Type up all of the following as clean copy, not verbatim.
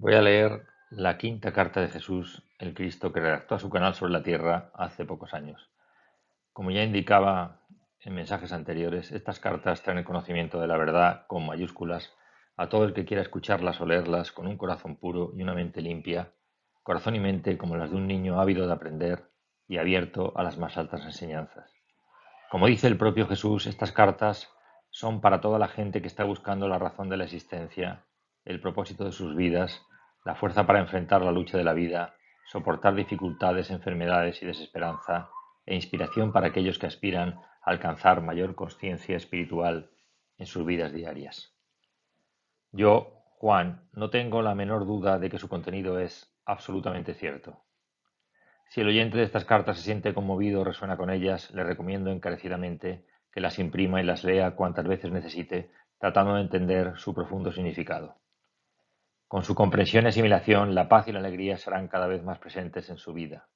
Voy a leer la quinta carta de Jesús, el Cristo, que redactó a su canal sobre la tierra hace pocos años. Como ya indicaba en mensajes anteriores, estas cartas traen el conocimiento de la verdad con mayúsculas a todo el que quiera escucharlas o leerlas con un corazón puro y una mente limpia, corazón y mente como las de un niño ávido de aprender y abierto a las más altas enseñanzas. Como dice el propio Jesús, estas cartas son para toda la gente que está buscando la razón de la existencia, el propósito de sus vidas, la fuerza para enfrentar la lucha de la vida, soportar dificultades, enfermedades y desesperanza, e inspiración para aquellos que aspiran a alcanzar mayor conciencia espiritual en sus vidas diarias. Yo, Juan, no tengo la menor duda de que su contenido es absolutamente cierto. Si el oyente de estas cartas se siente conmovido o resuena con ellas, le recomiendo encarecidamente que las imprima y las lea cuantas veces necesite, tratando de entender su profundo significado. Con su comprensión y asimilación, la paz y la alegría serán cada vez más presentes en su vida.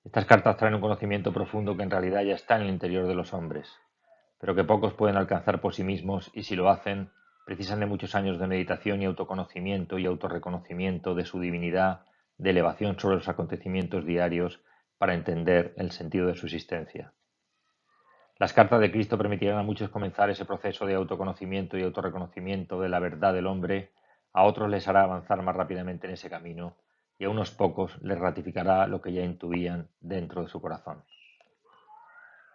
Estas cartas traen un conocimiento profundo que en realidad ya está en el interior de los hombres, pero que pocos pueden alcanzar por sí mismos y si lo hacen, precisan de muchos años de meditación y autoconocimiento y autorreconocimiento de su divinidad, de elevación sobre los acontecimientos diarios para entender el sentido de su existencia. Las cartas de Cristo permitirán a muchos comenzar ese proceso de autoconocimiento y autorreconocimiento de la verdad del hombre, a otros les hará avanzar más rápidamente en ese camino y a unos pocos les ratificará lo que ya intuían dentro de su corazón.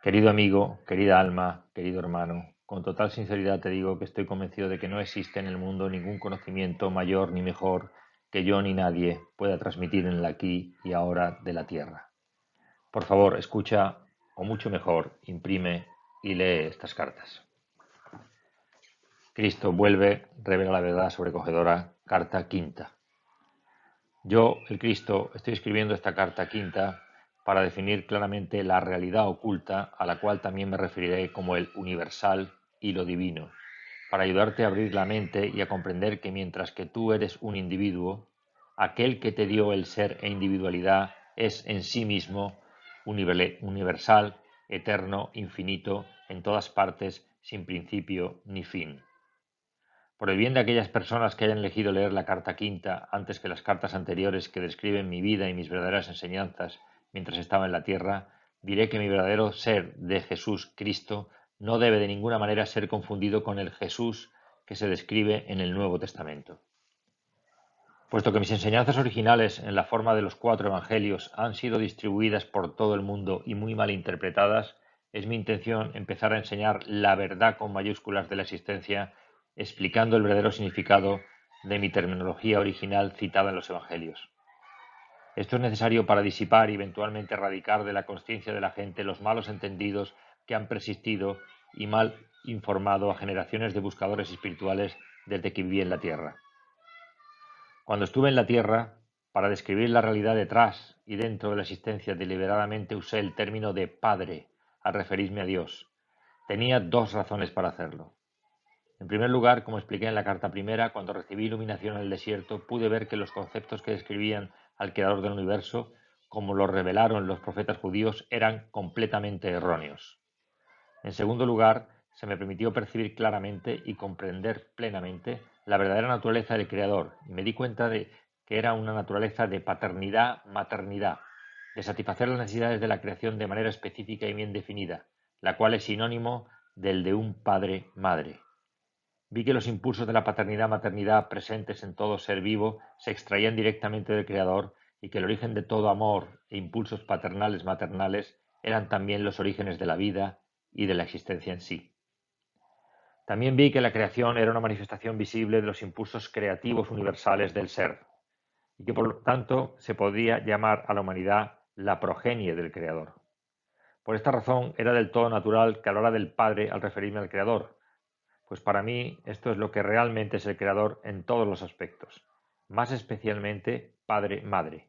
Querido amigo, querida alma, querido hermano, con total sinceridad te digo que estoy convencido de que no existe en el mundo ningún conocimiento mayor ni mejor que yo ni nadie pueda transmitir en el aquí y ahora de la tierra. Por favor, escucha, o mucho mejor, imprime y lee estas cartas. Cristo vuelve, revela la verdad sobrecogedora, carta quinta. Yo, el Cristo, estoy escribiendo esta carta quinta para definir claramente la realidad oculta, a la cual también me referiré como el universal y lo divino, para ayudarte a abrir la mente y a comprender que mientras que tú eres un individuo, aquel que te dio el ser e individualidad es en sí mismo universal, eterno, infinito, en todas partes, sin principio ni fin. Por el bien de aquellas personas que hayan elegido leer la carta quinta antes que las cartas anteriores que describen mi vida y mis verdaderas enseñanzas mientras estaba en la tierra, diré que mi verdadero ser de Jesús Cristo no debe de ninguna manera ser confundido con el Jesús que se describe en el Nuevo Testamento. Puesto que mis enseñanzas originales en la forma de los 4 evangelios han sido distribuidas por todo el mundo y muy mal interpretadas, es mi intención empezar a enseñar la verdad con mayúsculas de la existencia, explicando el verdadero significado de mi terminología original citada en los evangelios. Esto es necesario para disipar y eventualmente erradicar de la conciencia de la gente los malos entendidos que han persistido y mal informado a generaciones de buscadores espirituales desde que viví en la tierra. Cuando estuve en la Tierra, para describir la realidad detrás y dentro de la existencia, deliberadamente usé el término de Padre al referirme a Dios. Tenía 2 razones para hacerlo. En primer lugar, como expliqué en la carta primera, cuando recibí iluminación en el desierto, pude ver que los conceptos que describían al Creador del universo, como los revelaron los profetas judíos, eran completamente erróneos. En segundo lugar, se me permitió percibir claramente y comprender plenamente la verdadera naturaleza del Creador, y me di cuenta de que era una naturaleza de paternidad-maternidad, de satisfacer las necesidades de la creación de manera específica y bien definida, la cual es sinónimo del de un padre-madre. Vi que los impulsos de la paternidad-maternidad presentes en todo ser vivo se extraían directamente del Creador y que el origen de todo amor e impulsos paternales-maternales eran también los orígenes de la vida y de la existencia en sí. También vi que la creación era una manifestación visible de los impulsos creativos universales del ser y que por lo tanto se podía llamar a la humanidad la progenie del Creador. Por esta razón era del todo natural que hablara del Padre al referirme al Creador, pues para mí esto es lo que realmente es el Creador en todos los aspectos, más especialmente Padre-Madre.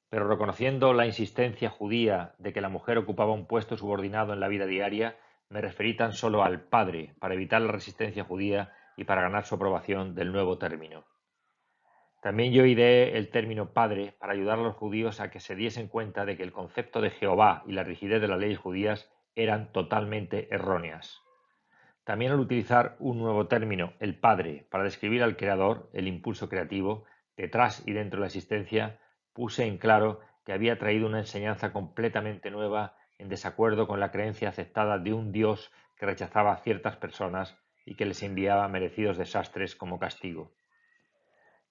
Pero reconociendo la insistencia judía de que la mujer ocupaba un puesto subordinado en la vida diaria, me referí tan solo al Padre para evitar la resistencia judía y para ganar su aprobación del nuevo término. También yo ideé el término Padre para ayudar a los judíos a que se diesen cuenta de que el concepto de Jehová y la rigidez de las leyes judías eran totalmente erróneas. También al utilizar un nuevo término, el Padre, para describir al Creador, el impulso creativo, detrás y dentro de la existencia, puse en claro que había traído una enseñanza completamente nueva en desacuerdo con la creencia aceptada de un Dios que rechazaba a ciertas personas y que les enviaba merecidos desastres como castigo.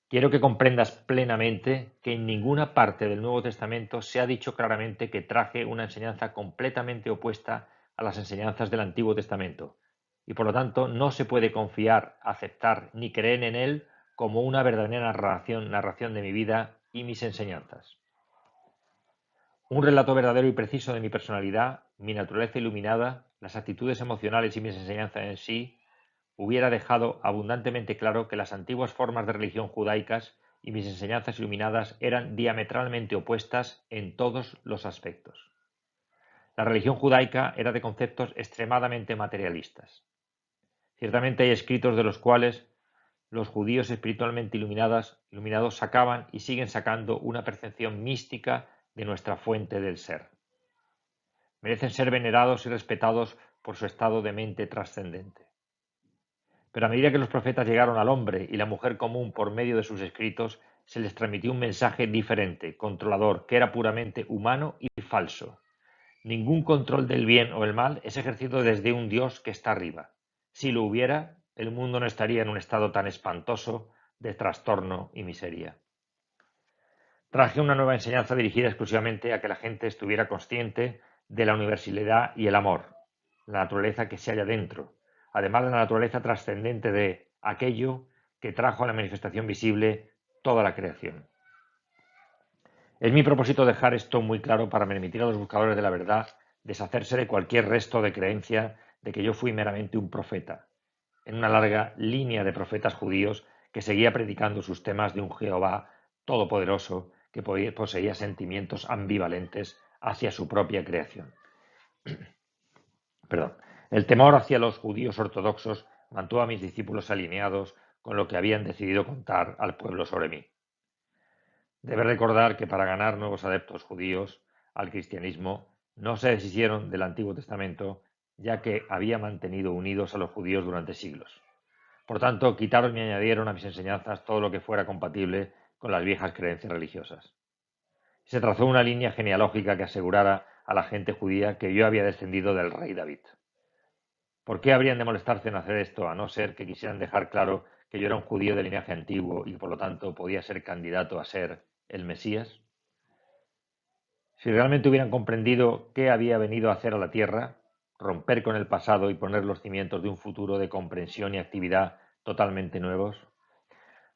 Quiero que comprendas plenamente que en ninguna parte del Nuevo Testamento se ha dicho claramente que traje una enseñanza completamente opuesta a las enseñanzas del Antiguo Testamento, y por lo tanto no se puede confiar, aceptar ni creer en él como una verdadera narración de mi vida y mis enseñanzas. Un relato verdadero y preciso de mi personalidad, mi naturaleza iluminada, las actitudes emocionales y mis enseñanzas en sí, hubiera dejado abundantemente claro que las antiguas formas de religión judaicas y mis enseñanzas iluminadas eran diametralmente opuestas en todos los aspectos. La religión judaica era de conceptos extremadamente materialistas. Ciertamente hay escritos de los cuales los judíos espiritualmente iluminados sacaban y siguen sacando una percepción mística de nuestra fuente del ser. Merecen ser venerados y respetados por su estado de mente trascendente. Pero a medida que los profetas llegaron al hombre y la mujer común por medio de sus escritos, se les transmitió un mensaje diferente, controlador, que era puramente humano y falso. Ningún control del bien o el mal es ejercido desde un Dios que está arriba. Si lo hubiera, el mundo no estaría en un estado tan espantoso de trastorno y miseria. Traje una nueva enseñanza dirigida exclusivamente a que la gente estuviera consciente de la universalidad y el amor, la naturaleza que se halla dentro, además de la naturaleza trascendente de aquello que trajo a la manifestación visible toda la creación. Es mi propósito dejar esto muy claro para permitir a los buscadores de la verdad deshacerse de cualquier resto de creencia de que yo fui meramente un profeta, en una larga línea de profetas judíos que seguía predicando sus temas de un Jehová todopoderoso que poseía sentimientos ambivalentes hacia su propia creación. Perdón. El temor hacia los judíos ortodoxos mantuvo a mis discípulos alineados con lo que habían decidido contar al pueblo sobre mí. Debe recordar que para ganar nuevos adeptos judíos al cristianismo no se deshicieron del Antiguo Testamento, ya que había mantenido unidos a los judíos durante siglos. Por tanto, quitaron y añadieron a mis enseñanzas todo lo que fuera compatible con las viejas creencias religiosas. Se trazó una línea genealógica que asegurara a la gente judía que yo había descendido del rey David. ¿Por qué habrían de molestarse en hacer esto, a no ser que quisieran dejar claro que yo era un judío de linaje antiguo y por lo tanto podía ser candidato a ser el Mesías? Si realmente hubieran comprendido qué había venido a hacer a la tierra, romper con el pasado y poner los cimientos de un futuro de comprensión y actividad totalmente nuevos,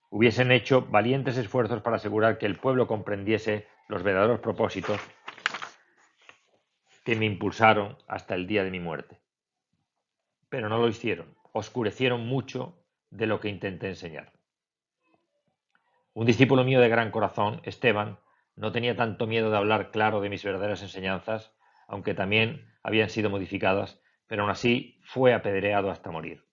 hubiesen hecho valientes esfuerzos para asegurar que el pueblo comprendiese los verdaderos propósitos que me impulsaron hasta el día de mi muerte. Pero no lo hicieron, oscurecieron mucho de lo que intenté enseñar. Un discípulo mío de gran corazón, Esteban, no tenía tanto miedo de hablar claro de mis verdaderas enseñanzas, aunque también habían sido modificadas, pero aún así fue apedreado hasta morir.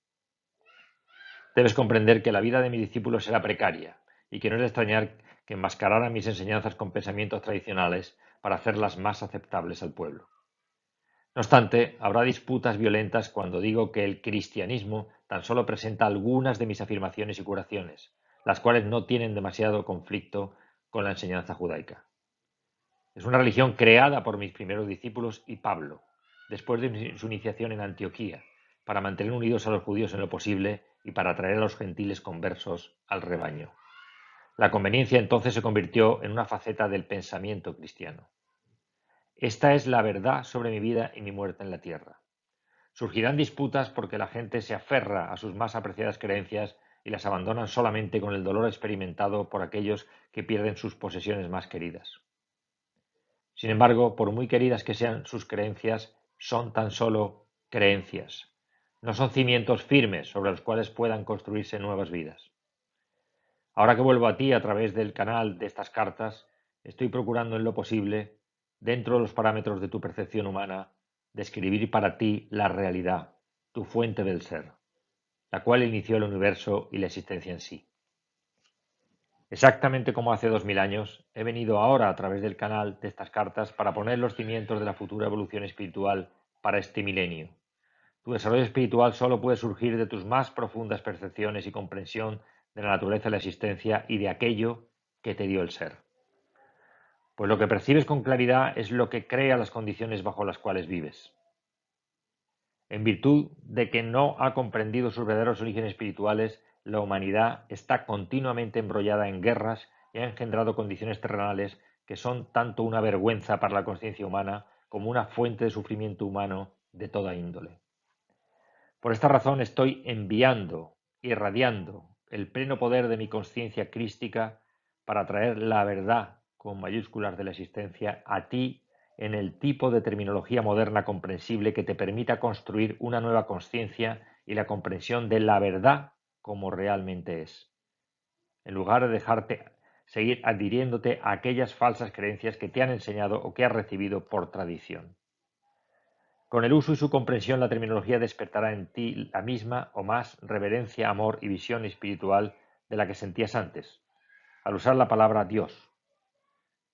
Debes comprender que la vida de mis discípulos era precaria y que no es de extrañar que enmascararan mis enseñanzas con pensamientos tradicionales para hacerlas más aceptables al pueblo. No obstante, habrá disputas violentas cuando digo que el cristianismo tan solo presenta algunas de mis afirmaciones y curaciones, las cuales no tienen demasiado conflicto con la enseñanza judaica. Es una religión creada por mis primeros discípulos y Pablo, después de su iniciación en Antioquía, para mantener unidos a los judíos en lo posible y para atraer a los gentiles conversos al rebaño. La conveniencia entonces se convirtió en una faceta del pensamiento cristiano. Esta es la verdad sobre mi vida y mi muerte en la tierra. Surgirán disputas porque la gente se aferra a sus más apreciadas creencias y las abandonan solamente con el dolor experimentado por aquellos que pierden sus posesiones más queridas. Sin embargo, por muy queridas que sean sus creencias, son tan solo creencias. No son cimientos firmes sobre los cuales puedan construirse nuevas vidas. Ahora que vuelvo a ti a través del canal de estas cartas, estoy procurando en lo posible, dentro de los parámetros de tu percepción humana, describir para ti la realidad, tu fuente del ser, la cual inició el universo y la existencia en sí. Exactamente como hace 2000 años, he venido ahora a través del canal de estas cartas para poner los cimientos de la futura evolución espiritual para este milenio, Tu desarrollo espiritual solo puede surgir de tus más profundas percepciones y comprensión de la naturaleza de la existencia y de aquello que te dio el ser. Pues lo que percibes con claridad es lo que crea las condiciones bajo las cuales vives. En virtud de que no ha comprendido sus verdaderos orígenes espirituales, la humanidad está continuamente embrollada en guerras y ha engendrado condiciones terrenales que son tanto una vergüenza para la conciencia humana como una fuente de sufrimiento humano de toda índole. Por esta razón estoy enviando, irradiando el pleno poder de mi conciencia crística para traer la verdad con mayúsculas de la existencia a ti en el tipo de terminología moderna comprensible que te permita construir una nueva conciencia y la comprensión de la verdad como realmente es, en lugar de dejarte seguir adhiriéndote a aquellas falsas creencias que te han enseñado o que has recibido por tradición. Con el uso y su comprensión, la terminología despertará en ti la misma o más reverencia, amor y visión espiritual de la que sentías antes, al usar la palabra Dios.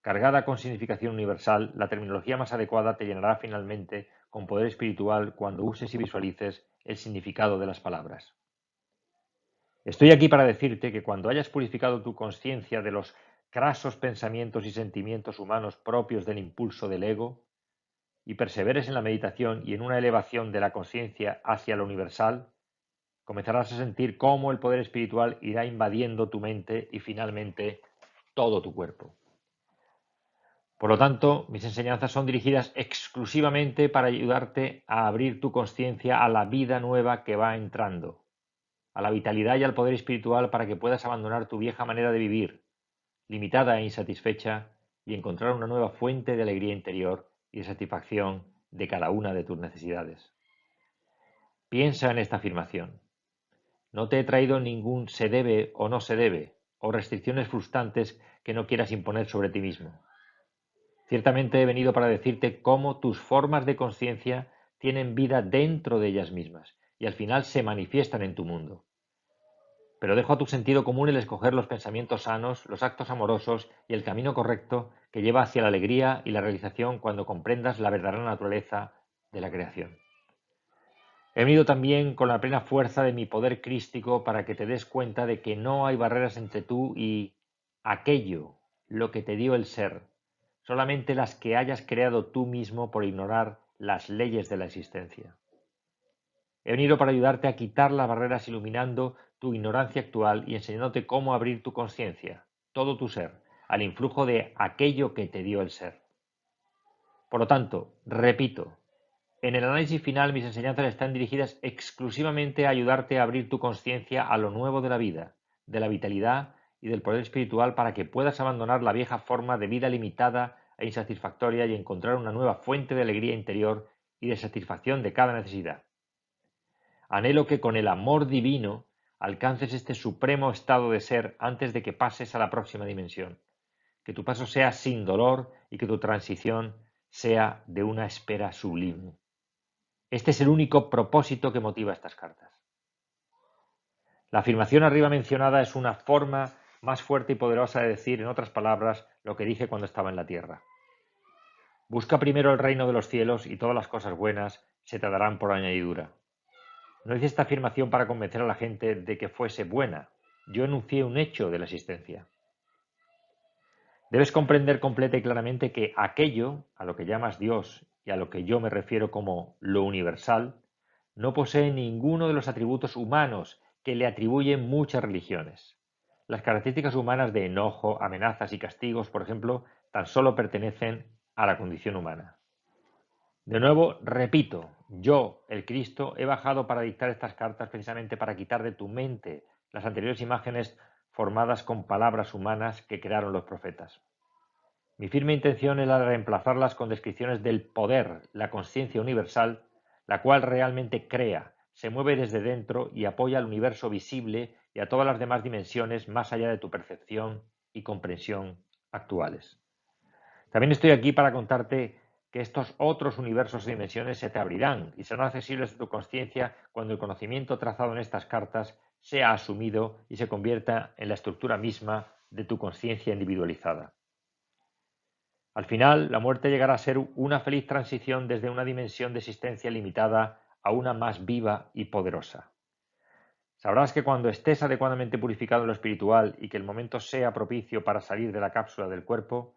Cargada con significación universal, la terminología más adecuada te llenará finalmente con poder espiritual cuando uses y visualices el significado de las palabras. Estoy aquí para decirte que cuando hayas purificado tu conciencia de los crasos pensamientos y sentimientos humanos propios del impulso del ego, y perseveres en la meditación y en una elevación de la conciencia hacia lo universal, comenzarás a sentir cómo el poder espiritual irá invadiendo tu mente y finalmente todo tu cuerpo. Por lo tanto, mis enseñanzas son dirigidas exclusivamente para ayudarte a abrir tu conciencia a la vida nueva que va entrando, a la vitalidad y al poder espiritual para que puedas abandonar tu vieja manera de vivir, limitada e insatisfecha, y encontrar una nueva fuente de alegría interior y de satisfacción de cada una de tus necesidades. Piensa en esta afirmación. No te he traído ningún se debe o no se debe, o restricciones frustrantes que no quieras imponer sobre ti mismo. Ciertamente he venido para decirte cómo tus formas de conciencia tienen vida dentro de ellas mismas y al final se manifiestan en tu mundo. Pero dejo a tu sentido común el escoger los pensamientos sanos, los actos amorosos y el camino correcto que lleva hacia la alegría y la realización cuando comprendas la verdadera naturaleza de la creación. He venido también con la plena fuerza de mi poder crístico para que te des cuenta de que no hay barreras entre tú y aquello, lo que te dio el ser, solamente las que hayas creado tú mismo por ignorar las leyes de la existencia. He venido para ayudarte a quitar las barreras iluminando tu ignorancia actual y enseñándote cómo abrir tu conciencia, todo tu ser, al influjo de aquello que te dio el ser. Por lo tanto, repito, en el análisis final mis enseñanzas están dirigidas exclusivamente a ayudarte a abrir tu conciencia a lo nuevo de la vida, de la vitalidad y del poder espiritual para que puedas abandonar la vieja forma de vida limitada e insatisfactoria y encontrar una nueva fuente de alegría interior y de satisfacción de cada necesidad. Anhelo que con el amor divino alcances este supremo estado de ser antes de que pases a la próxima dimensión, que tu paso sea sin dolor y que tu transición sea de una espera sublime. Este es el único propósito que motiva estas cartas. La afirmación arriba mencionada es una forma más fuerte y poderosa de decir, en otras palabras, lo que dije cuando estaba en la tierra. Busca primero el reino de los cielos y todas las cosas buenas se te darán por añadidura. No hice esta afirmación para convencer a la gente de que fuese buena. Yo enuncié un hecho de la existencia. Debes comprender completa y claramente que aquello a lo que llamas Dios y a lo que yo me refiero como lo universal no posee ninguno de los atributos humanos que le atribuyen muchas religiones. Las características humanas de enojo, amenazas y castigos, por ejemplo, tan solo pertenecen a la condición humana. De nuevo, repito, yo, el Cristo, he bajado para dictar estas cartas precisamente para quitar de tu mente las anteriores imágenes formadas con palabras humanas que crearon los profetas. Mi firme intención es la de reemplazarlas con descripciones del poder, la conciencia universal, la cual realmente crea, se mueve desde dentro y apoya al universo visible y a todas las demás dimensiones más allá de tu percepción y comprensión actuales. También estoy aquí para contarte que estos otros universos y dimensiones se te abrirán y serán accesibles a tu conciencia cuando el conocimiento trazado en estas cartas sea asumido y se convierta en la estructura misma de tu conciencia individualizada. Al final, la muerte llegará a ser una feliz transición desde una dimensión de existencia limitada a una más viva y poderosa. Sabrás que cuando estés adecuadamente purificado en lo espiritual y que el momento sea propicio para salir de la cápsula del cuerpo,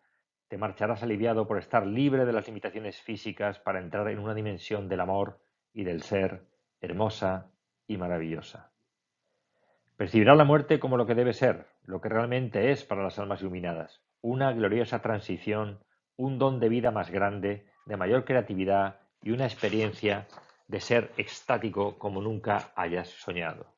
te marcharás aliviado por estar libre de las limitaciones físicas para entrar en una dimensión del amor y del ser hermosa y maravillosa. Percibirás la muerte como lo que debe ser, lo que realmente es para las almas iluminadas, una gloriosa transición, un don de vida más grande, de mayor creatividad y una experiencia de ser extático como nunca hayas soñado.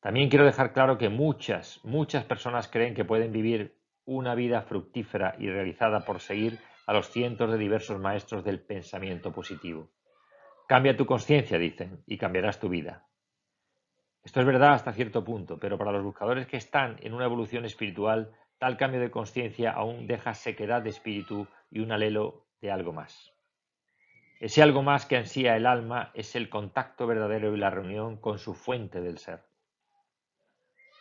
También quiero dejar claro que muchas personas creen que pueden vivir una vida fructífera y realizada por seguir a los cientos de diversos maestros del pensamiento positivo. Cambia tu conciencia, dicen, y cambiarás tu vida. Esto es verdad hasta cierto punto, pero para los buscadores que están en una evolución espiritual, tal cambio de conciencia aún deja sequedad de espíritu y un alelo de algo más. Ese algo más que ansía el alma es el contacto verdadero y la reunión con su fuente del ser.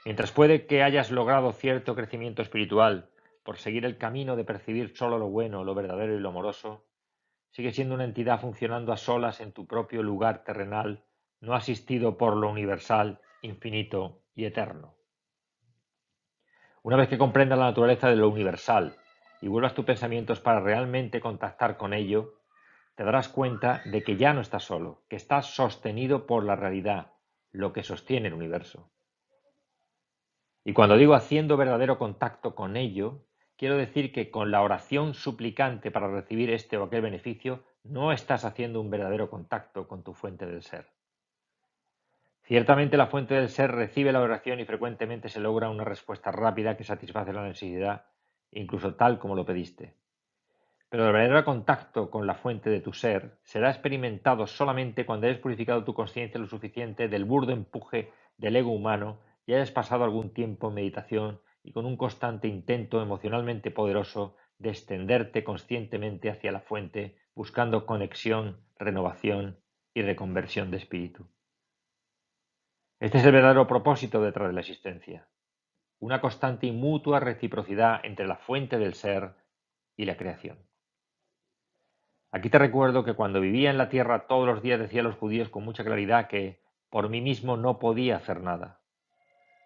Mientras puede que hayas logrado cierto crecimiento espiritual por seguir el camino de percibir solo lo bueno, lo verdadero y lo amoroso, sigues siendo una entidad funcionando a solas en tu propio lugar terrenal, no asistido por lo universal, infinito y eterno. Una vez que comprendas la naturaleza de lo universal y vuelvas tus pensamientos para realmente contactar con ello, te darás cuenta de que ya no estás solo, que estás sostenido por la realidad, lo que sostiene el universo. Y cuando digo haciendo verdadero contacto con ello, quiero decir que con la oración suplicante para recibir este o aquel beneficio, no estás haciendo un verdadero contacto con tu fuente del ser. Ciertamente la fuente del ser recibe la oración y frecuentemente se logra una respuesta rápida que satisface la necesidad, incluso tal como lo pediste. Pero el verdadero contacto con la fuente de tu ser será experimentado solamente cuando hayas purificado tu conciencia lo suficiente del burdo empuje del ego humano y hayas pasado algún tiempo en meditación y con un constante intento emocionalmente poderoso de extenderte conscientemente hacia la fuente, buscando conexión, renovación y reconversión de espíritu. Este es el verdadero propósito detrás de la existencia, una constante y mutua reciprocidad entre la fuente del ser y la creación. Aquí te recuerdo que cuando vivía en la tierra todos los días decía a los judíos con mucha claridad que por mí mismo no podía hacer nada.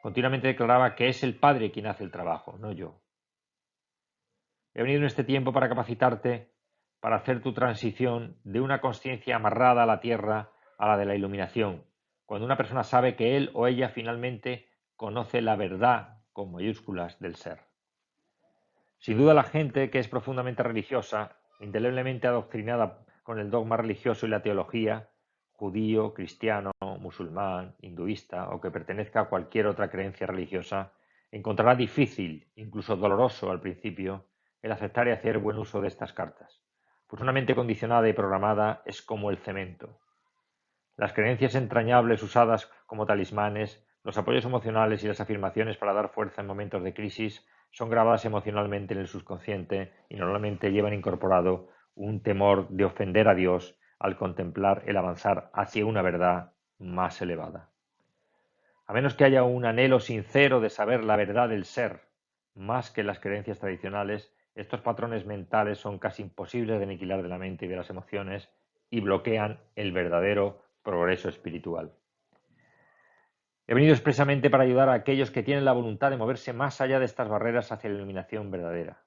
Continuamente declaraba que es el Padre quien hace el trabajo, no yo. He venido en este tiempo para capacitarte, para hacer tu transición de una conciencia amarrada a la tierra a la de la iluminación, cuando una persona sabe que él o ella finalmente conoce la verdad con mayúsculas del ser. Sin duda la gente que es profundamente religiosa, indeleblemente adoctrinada con el dogma religioso y la teología, judío, cristiano, musulmán, hinduista o que pertenezca a cualquier otra creencia religiosa, encontrará difícil, incluso doloroso al principio, el aceptar y hacer buen uso de estas cartas, pues una mente condicionada y programada es como el cemento. Las creencias entrañables usadas como talismanes, los apoyos emocionales y las afirmaciones para dar fuerza en momentos de crisis son grabadas emocionalmente en el subconsciente y normalmente llevan incorporado un temor de ofender a Dios al contemplar el avanzar hacia una verdad más elevada. A menos que haya un anhelo sincero de saber la verdad del ser, más que las creencias tradicionales, estos patrones mentales son casi imposibles de aniquilar de la mente y de las emociones y bloquean el verdadero progreso espiritual. He venido expresamente para ayudar a aquellos que tienen la voluntad de moverse más allá de estas barreras hacia la iluminación verdadera.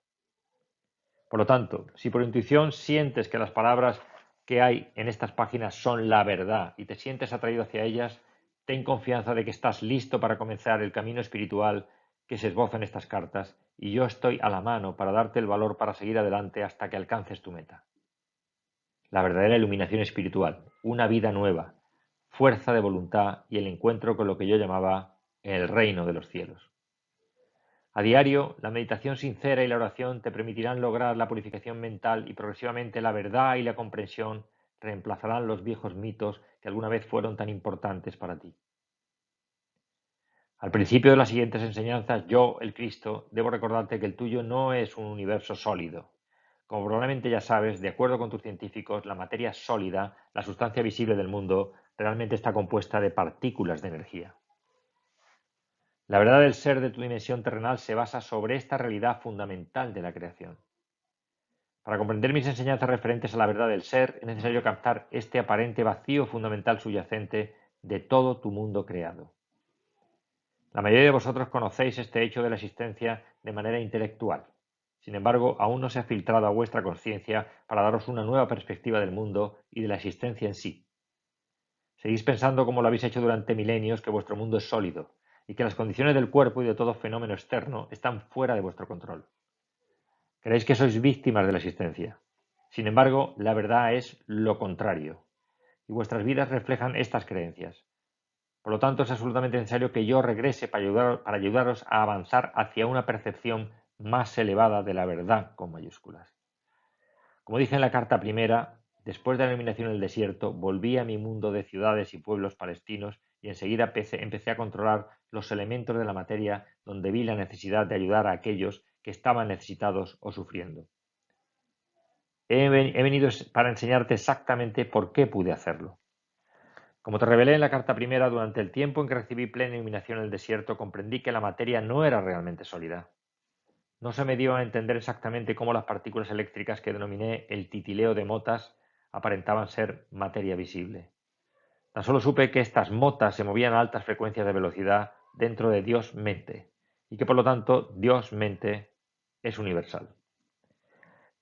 Por lo tanto, si por intuición sientes que las palabras que hay en estas páginas son la verdad y te sientes atraído hacia ellas, ten confianza de que estás listo para comenzar el camino espiritual que se esboza en estas cartas y yo estoy a la mano para darte el valor para seguir adelante hasta que alcances tu meta. La verdadera iluminación espiritual, una vida nueva, fuerza de voluntad y el encuentro con lo que yo llamaba el reino de los cielos. A diario, la meditación sincera y la oración te permitirán lograr la purificación mental y progresivamente la verdad y la comprensión reemplazarán los viejos mitos que alguna vez fueron tan importantes para ti. Al principio de las siguientes enseñanzas, yo, el Cristo, debo recordarte que el tuyo no es un universo sólido. Como probablemente ya sabes, de acuerdo con tus científicos, la materia sólida, la sustancia visible del mundo, realmente está compuesta de partículas de energía. La verdad del ser de tu dimensión terrenal se basa sobre esta realidad fundamental de la creación. Para comprender mis enseñanzas referentes a la verdad del ser, es necesario captar este aparente vacío fundamental subyacente de todo tu mundo creado. La mayoría de vosotros conocéis este hecho de la existencia de manera intelectual. Sin embargo, aún no se ha filtrado a vuestra conciencia para daros una nueva perspectiva del mundo y de la existencia en sí. Seguís pensando, como lo habéis hecho durante milenios, que vuestro mundo es sólido y que las condiciones del cuerpo y de todo fenómeno externo están fuera de vuestro control. Creéis que sois víctimas de la existencia. Sin embargo, la verdad es lo contrario, y vuestras vidas reflejan estas creencias. Por lo tanto, es absolutamente necesario que yo regrese para ayudaros a avanzar hacia una percepción más elevada de la verdad con mayúsculas. Como dije en la carta primera, después de la eliminación en el desierto, volví a mi mundo de ciudades y pueblos palestinos y enseguida empecé a controlar los elementos de la materia donde vi la necesidad de ayudar a aquellos que estaban necesitados o sufriendo. He venido para enseñarte exactamente por qué pude hacerlo. Como te revelé en la carta primera, durante el tiempo en que recibí plena iluminación en el desierto, comprendí que la materia no era realmente sólida. No se me dio a entender exactamente cómo las partículas eléctricas que denominé el titileo de motas aparentaban ser materia visible. Tan solo supe que estas motas se movían a altas frecuencias de velocidad dentro de Dios-mente, y que por lo tanto Dios-mente es universal.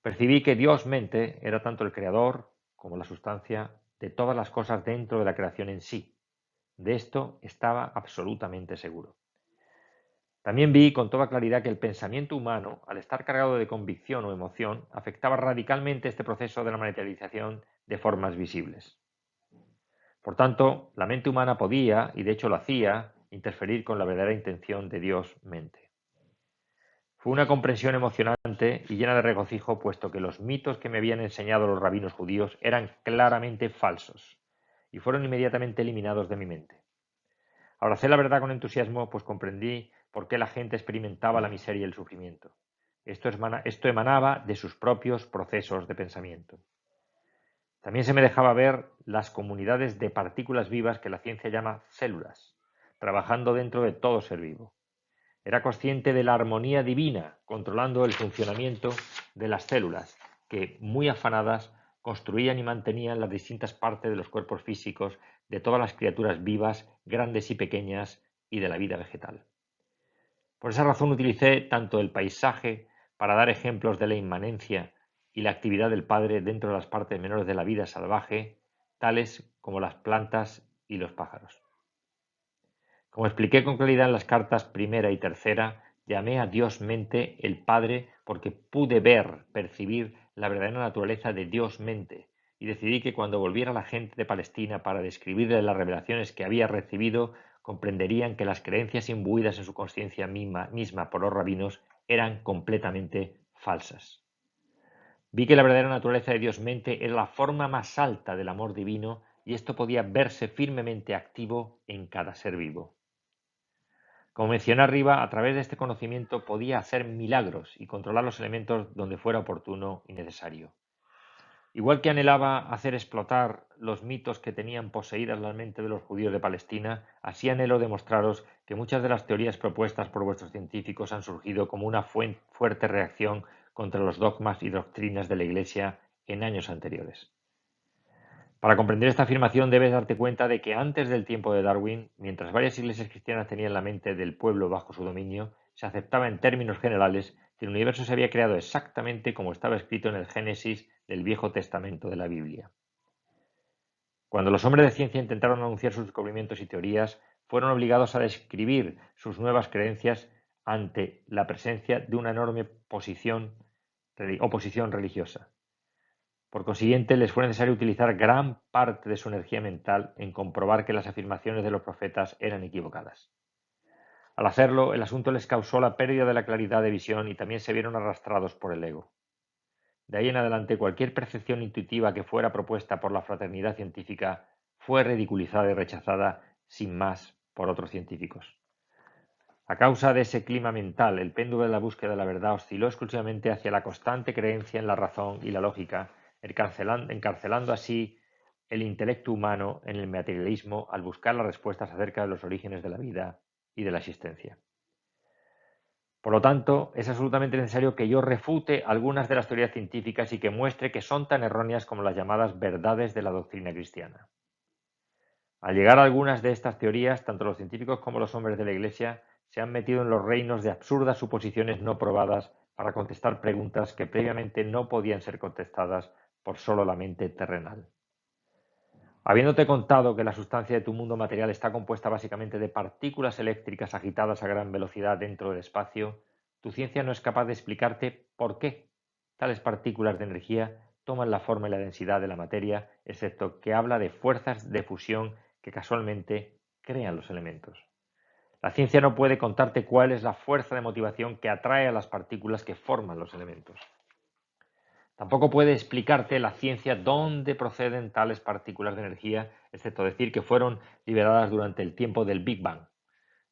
Percibí que Dios-mente era tanto el creador como la sustancia de todas las cosas dentro de la creación en sí. De esto estaba absolutamente seguro. También vi con toda claridad que el pensamiento humano, al estar cargado de convicción o emoción, afectaba radicalmente este proceso de la materialización de formas visibles. Por tanto, la mente humana podía, y de hecho lo hacía, interferir con la verdadera intención de Dios-mente. Fue una comprensión emocionante y llena de regocijo, puesto que los mitos que me habían enseñado los rabinos judíos eran claramente falsos y fueron inmediatamente eliminados de mi mente. Abracé la verdad con entusiasmo, pues comprendí por qué la gente experimentaba la miseria y el sufrimiento. Esto emanaba de sus propios procesos de pensamiento. También se me dejaba ver las comunidades de partículas vivas que la ciencia llama células, trabajando dentro de todo ser vivo. Era consciente de la armonía divina, controlando el funcionamiento de las células, que, muy afanadas, construían y mantenían las distintas partes de los cuerpos físicos de todas las criaturas vivas, grandes y pequeñas, y de la vida vegetal. Por esa razón utilicé tanto el paisaje para dar ejemplos de la inmanencia y la actividad del Padre dentro de las partes menores de la vida salvaje, tales como las plantas y los pájaros. Como expliqué con claridad en las cartas primera y tercera, llamé a Dios mente el Padre porque pude ver, percibir la verdadera naturaleza de Dios mente, y decidí que cuando volviera la gente de Palestina para describirle las revelaciones que había recibido, comprenderían que las creencias imbuidas en su conciencia misma por los rabinos eran completamente falsas. Vi que la verdadera naturaleza de Dios mente era la forma más alta del amor divino, y esto podía verse firmemente activo en cada ser vivo. Como mencioné arriba, a través de este conocimiento podía hacer milagros y controlar los elementos donde fuera oportuno y necesario. Igual que anhelaba hacer explotar los mitos que tenían poseídas la mente de los judíos de Palestina, así anhelo demostraros que muchas de las teorías propuestas por vuestros científicos han surgido como una fuerte reacción contra los dogmas y doctrinas de la Iglesia en años anteriores. Para comprender esta afirmación debes darte cuenta de que antes del tiempo de Darwin, mientras varias iglesias cristianas tenían la mente del pueblo bajo su dominio, se aceptaba en términos generales que el universo se había creado exactamente como estaba escrito en el Génesis del Viejo Testamento de la Biblia. Cuando los hombres de ciencia intentaron anunciar sus descubrimientos y teorías, fueron obligados a describir sus nuevas creencias ante la presencia de una enorme oposición religiosa. Por consiguiente, les fue necesario utilizar gran parte de su energía mental en comprobar que las afirmaciones de los profetas eran equivocadas. Al hacerlo, el asunto les causó la pérdida de la claridad de visión y también se vieron arrastrados por el ego. De ahí en adelante, cualquier percepción intuitiva que fuera propuesta por la fraternidad científica fue ridiculizada y rechazada sin más por otros científicos. A causa de ese clima mental, el péndulo de la búsqueda de la verdad osciló exclusivamente hacia la constante creencia en la razón y la lógica, encarcelando así el intelecto humano en el materialismo al buscar las respuestas acerca de los orígenes de la vida y de la existencia. Por lo tanto, es absolutamente necesario que yo refute algunas de las teorías científicas y que muestre que son tan erróneas como las llamadas verdades de la doctrina cristiana. Al llegar a algunas de estas teorías, tanto los científicos como los hombres de la Iglesia se han metido en los reinos de absurdas suposiciones no probadas para contestar preguntas que previamente no podían ser contestadas por solo la mente terrenal. Habiéndote contado que la sustancia de tu mundo material está compuesta básicamente de partículas eléctricas agitadas a gran velocidad dentro del espacio, tu ciencia no es capaz de explicarte por qué tales partículas de energía toman la forma y la densidad de la materia, excepto que habla de fuerzas de fusión que casualmente crean los elementos. La ciencia no puede contarte cuál es la fuerza de motivación que atrae a las partículas que forman los elementos. Tampoco puede explicarte la ciencia dónde proceden tales partículas de energía, excepto decir que fueron liberadas durante el tiempo del Big Bang,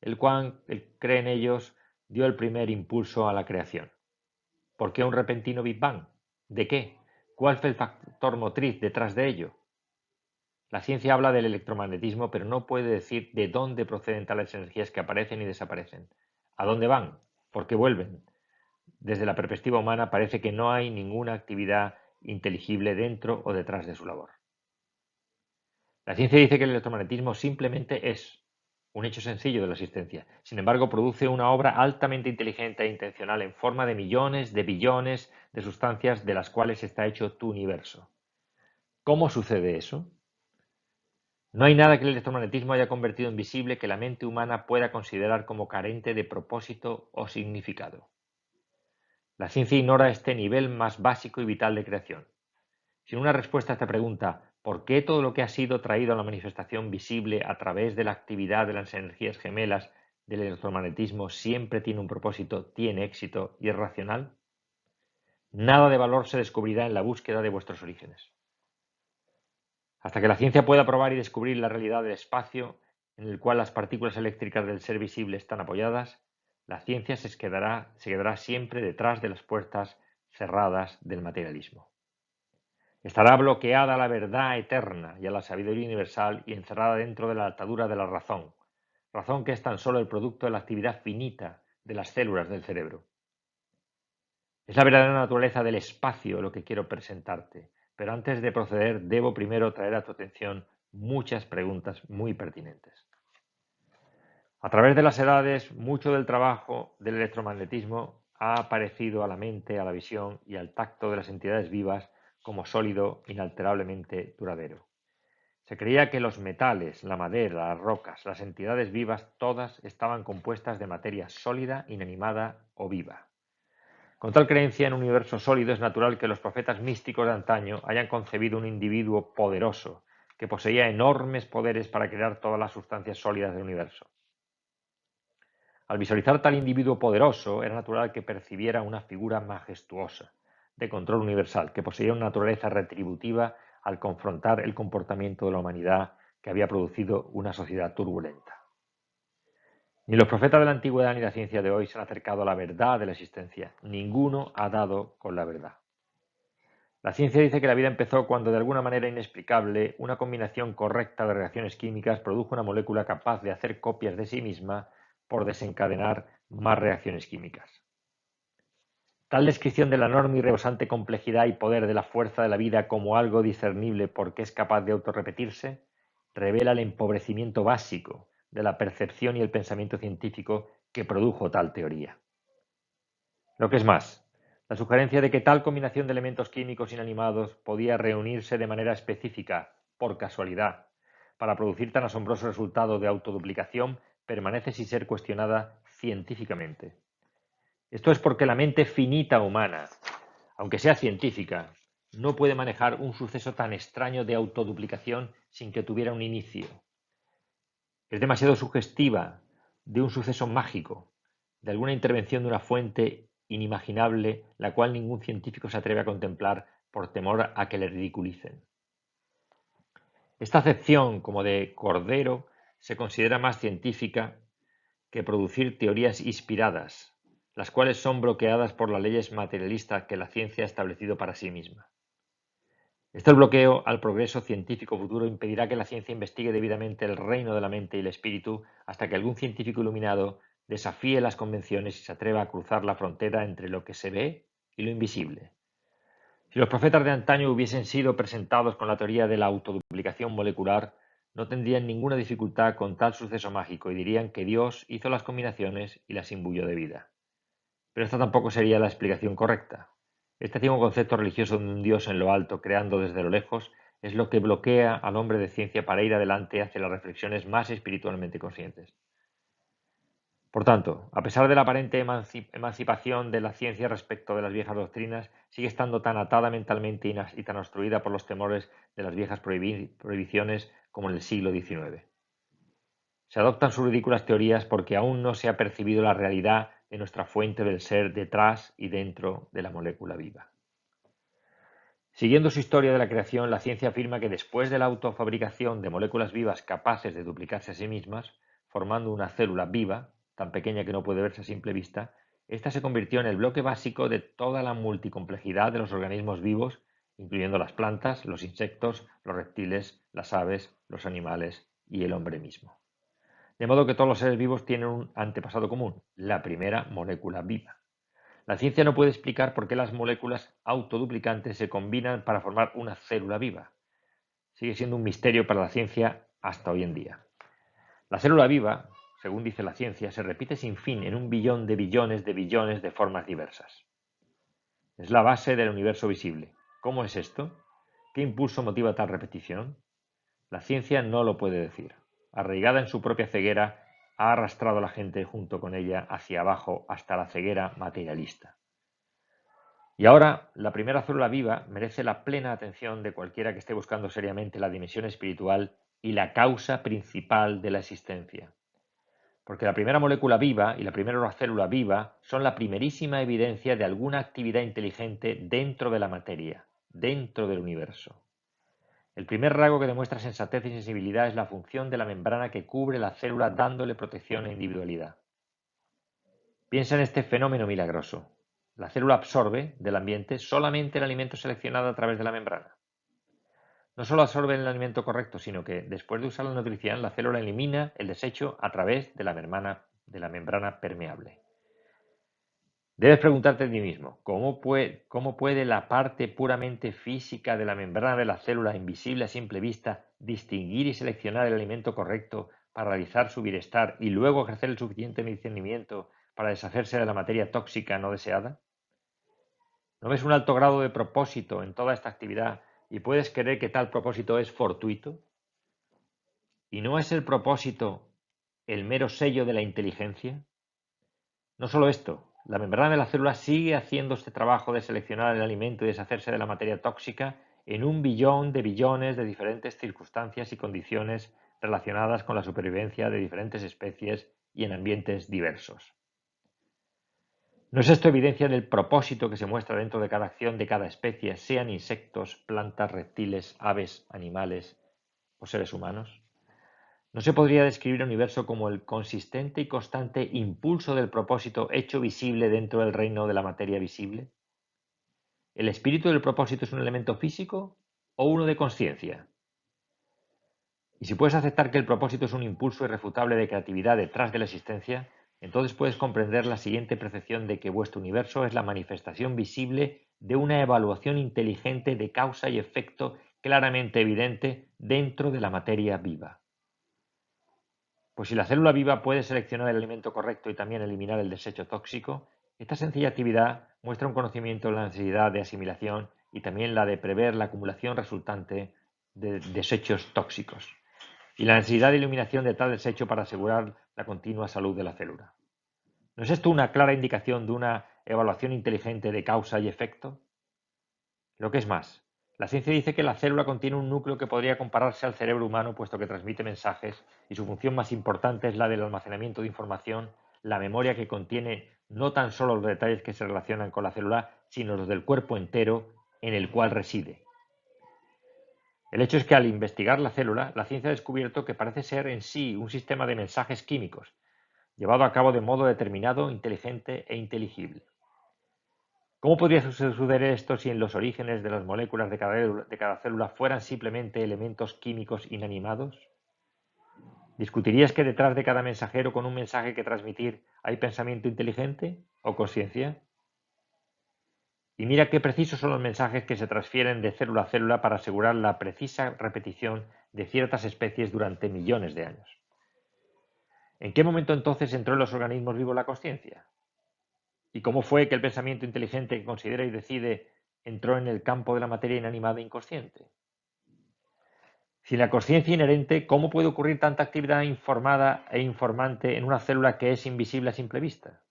el cual, creen ellos, dio el primer impulso a la creación. ¿Por qué un repentino Big Bang? ¿De qué? ¿Cuál fue el factor motriz detrás de ello? La ciencia habla del electromagnetismo, pero no puede decir de dónde proceden tales energías que aparecen y desaparecen. ¿A dónde van? ¿Por qué vuelven? Desde la perspectiva humana parece que no hay ninguna actividad inteligible dentro o detrás de su labor. La ciencia dice que el electromagnetismo simplemente es un hecho sencillo de la existencia. Sin embargo, produce una obra altamente inteligente e intencional en forma de millones de billones de sustancias de las cuales está hecho tu universo. ¿Cómo sucede eso? No hay nada que el electromagnetismo haya convertido en visible que la mente humana pueda considerar como carente de propósito o significado. La ciencia ignora este nivel más básico y vital de creación. Sin una respuesta a esta pregunta, ¿por qué todo lo que ha sido traído a la manifestación visible a través de la actividad de las energías gemelas del electromagnetismo siempre tiene un propósito, tiene éxito y es racional? Nada de valor se descubrirá en la búsqueda de vuestros orígenes. Hasta que la ciencia pueda probar y descubrir la realidad del espacio en el cual las partículas eléctricas del ser visible están apoyadas, la ciencia se quedará siempre detrás de las puertas cerradas del materialismo. Estará bloqueada a la verdad eterna y a la sabiduría universal y encerrada dentro de la atadura de la razón, razón que es tan solo el producto de la actividad finita de las células del cerebro. Es la verdadera naturaleza del espacio lo que quiero presentarte, pero antes de proceder debo primero traer a tu atención muchas preguntas muy pertinentes. A través de las edades, mucho del trabajo del electromagnetismo ha aparecido a la mente, a la visión y al tacto de las entidades vivas como sólido inalterablemente duradero. Se creía que los metales, la madera, las rocas, las entidades vivas, todas estaban compuestas de materia sólida, inanimada o viva. Con tal creencia en un universo sólido es natural que los profetas místicos de antaño hayan concebido un individuo poderoso, que poseía enormes poderes para crear todas las sustancias sólidas del universo. Al visualizar tal individuo poderoso, era natural que percibiera una figura majestuosa, de control universal, que poseía una naturaleza retributiva al confrontar el comportamiento de la humanidad que había producido una sociedad turbulenta. Ni los profetas de la antigüedad ni la ciencia de hoy se han acercado a la verdad de la existencia. Ninguno ha dado con la verdad. La ciencia dice que la vida empezó cuando, de alguna manera inexplicable, una combinación correcta de reacciones químicas produjo una molécula capaz de hacer copias de sí misma por desencadenar más reacciones químicas. Tal descripción de la enorme y rebosante complejidad y poder de la fuerza de la vida como algo discernible porque es capaz de autorrepetirse, revela el empobrecimiento básico de la percepción y el pensamiento científico que produjo tal teoría. Lo que es más, la sugerencia de que tal combinación de elementos químicos inanimados podía reunirse de manera específica, por casualidad, para producir tan asombroso resultado de autoduplicación permanece sin ser cuestionada científicamente. Esto es porque la mente finita humana, aunque sea científica, no puede manejar un suceso tan extraño de autoduplicación sin que tuviera un inicio. Es demasiado sugestiva de un suceso mágico, de alguna intervención de una fuente inimaginable, la cual ningún científico se atreve a contemplar por temor a que le ridiculicen. Esta acepción, como de cordero, se considera más científica que producir teorías inspiradas, las cuales son bloqueadas por las leyes materialistas que la ciencia ha establecido para sí misma. Este bloqueo al progreso científico futuro impedirá que la ciencia investigue debidamente el reino de la mente y el espíritu hasta que algún científico iluminado desafíe las convenciones y se atreva a cruzar la frontera entre lo que se ve y lo invisible. Si los profetas de antaño hubiesen sido presentados con la teoría de la autoduplicación molecular, no tendrían ninguna dificultad con tal suceso mágico y dirían que Dios hizo las combinaciones y las imbuyó de vida. Pero esta tampoco sería la explicación correcta. Este antiguo concepto religioso de un Dios en lo alto, creando desde lo lejos, es lo que bloquea al hombre de ciencia para ir adelante hacia las reflexiones más espiritualmente conscientes. Por tanto, a pesar de la aparente emancipación de la ciencia respecto de las viejas doctrinas, sigue estando tan atada mentalmente y tan obstruida por los temores de las viejas prohibiciones como en el siglo XIX. Se adoptan sus ridículas teorías porque aún no se ha percibido la realidad de nuestra fuente del ser detrás y dentro de la molécula viva. Siguiendo su historia de la creación, la ciencia afirma que después de la autofabricación de moléculas vivas capaces de duplicarse a sí mismas, formando una célula viva, tan pequeña que no puede verse a simple vista, esta se convirtió en el bloque básico de toda la multicomplejidad de los organismos vivos, incluyendo las plantas, los insectos, los reptiles, las aves, los animales y el hombre mismo. De modo que todos los seres vivos tienen un antepasado común, la primera molécula viva. La ciencia no puede explicar por qué las moléculas autoduplicantes se combinan para formar una célula viva. Sigue siendo un misterio para la ciencia hasta hoy en día. La célula viva, según dice la ciencia, se repite sin fin en un billón de billones de formas diversas. Es la base del universo visible. ¿Cómo es esto? ¿Qué impulso motiva tal repetición? La ciencia no lo puede decir. Arraigada en su propia ceguera, ha arrastrado a la gente junto con ella hacia abajo hasta la ceguera materialista. Y ahora, la primera célula viva merece la plena atención de cualquiera que esté buscando seriamente la dimensión espiritual y la causa principal de la existencia. Porque la primera molécula viva y la primera célula viva son la primerísima evidencia de alguna actividad inteligente dentro de la materia, dentro del universo. El primer rasgo que demuestra sensatez y sensibilidad es la función de la membrana que cubre la célula dándole protección e individualidad. Piensa en este fenómeno milagroso. La célula absorbe del ambiente solamente el alimento seleccionado a través de la membrana. No solo absorbe el alimento correcto, sino que después de usar la nutrición, la célula elimina el desecho a través de la membrana permeable. Debes preguntarte a ti mismo, ¿cómo puede la parte puramente física de la membrana de la célula, invisible a simple vista, distinguir y seleccionar el alimento correcto para realizar su bienestar y luego ejercer el suficiente discernimiento para deshacerse de la materia tóxica no deseada? ¿No ves un alto grado de propósito en toda esta actividad y puedes creer que tal propósito es fortuito? ¿Y no es el propósito el mero sello de la inteligencia? No solo esto, la membrana de la célula sigue haciendo este trabajo de seleccionar el alimento y deshacerse de la materia tóxica en un billón de billones de diferentes circunstancias y condiciones relacionadas con la supervivencia de diferentes especies y en ambientes diversos. ¿No es esto evidencia del propósito que se muestra dentro de cada acción de cada especie, sean insectos, plantas, reptiles, aves, animales o seres humanos? ¿No se podría describir el universo como el consistente y constante impulso del propósito hecho visible dentro del reino de la materia visible? ¿El espíritu del propósito es un elemento físico o uno de conciencia? Y si puedes aceptar que el propósito es un impulso irrefutable de creatividad detrás de la existencia, entonces puedes comprender la siguiente percepción de que vuestro universo es la manifestación visible de una evaluación inteligente de causa y efecto claramente evidente dentro de la materia viva. Pues si la célula viva puede seleccionar el alimento correcto y también eliminar el desecho tóxico, esta sencilla actividad muestra un conocimiento de la necesidad de asimilación y también la de prever la acumulación resultante de desechos tóxicos y la necesidad de eliminación de tal desecho para asegurar la continua salud de la célula. ¿No es esto una clara indicación de una evaluación inteligente de causa y efecto? Lo que es más, la ciencia dice que la célula contiene un núcleo que podría compararse al cerebro humano puesto que transmite mensajes y su función más importante es la del almacenamiento de información, la memoria que contiene no tan solo los detalles que se relacionan con la célula, sino los del cuerpo entero en el cual reside. El hecho es que al investigar la célula, la ciencia ha descubierto que parece ser en sí un sistema de mensajes químicos, llevado a cabo de modo determinado, inteligente e inteligible. ¿Cómo podría suceder esto si en los orígenes de las moléculas de cada célula fueran simplemente elementos químicos inanimados? ¿Discutirías que detrás de cada mensajero con un mensaje que transmitir ¿hay pensamiento inteligente o conciencia? Y mira qué precisos son los mensajes que se transfieren de célula a célula para asegurar la precisa repetición de ciertas especies durante millones de años. ¿En qué momento entonces entró en los organismos vivos la conciencia? ¿Y cómo fue que el pensamiento inteligente que considera y decide entró en el campo de la materia inanimada e inconsciente? Sin la conciencia inherente, ¿cómo puede ocurrir tanta actividad informada e informante en una célula que es invisible a simple vista?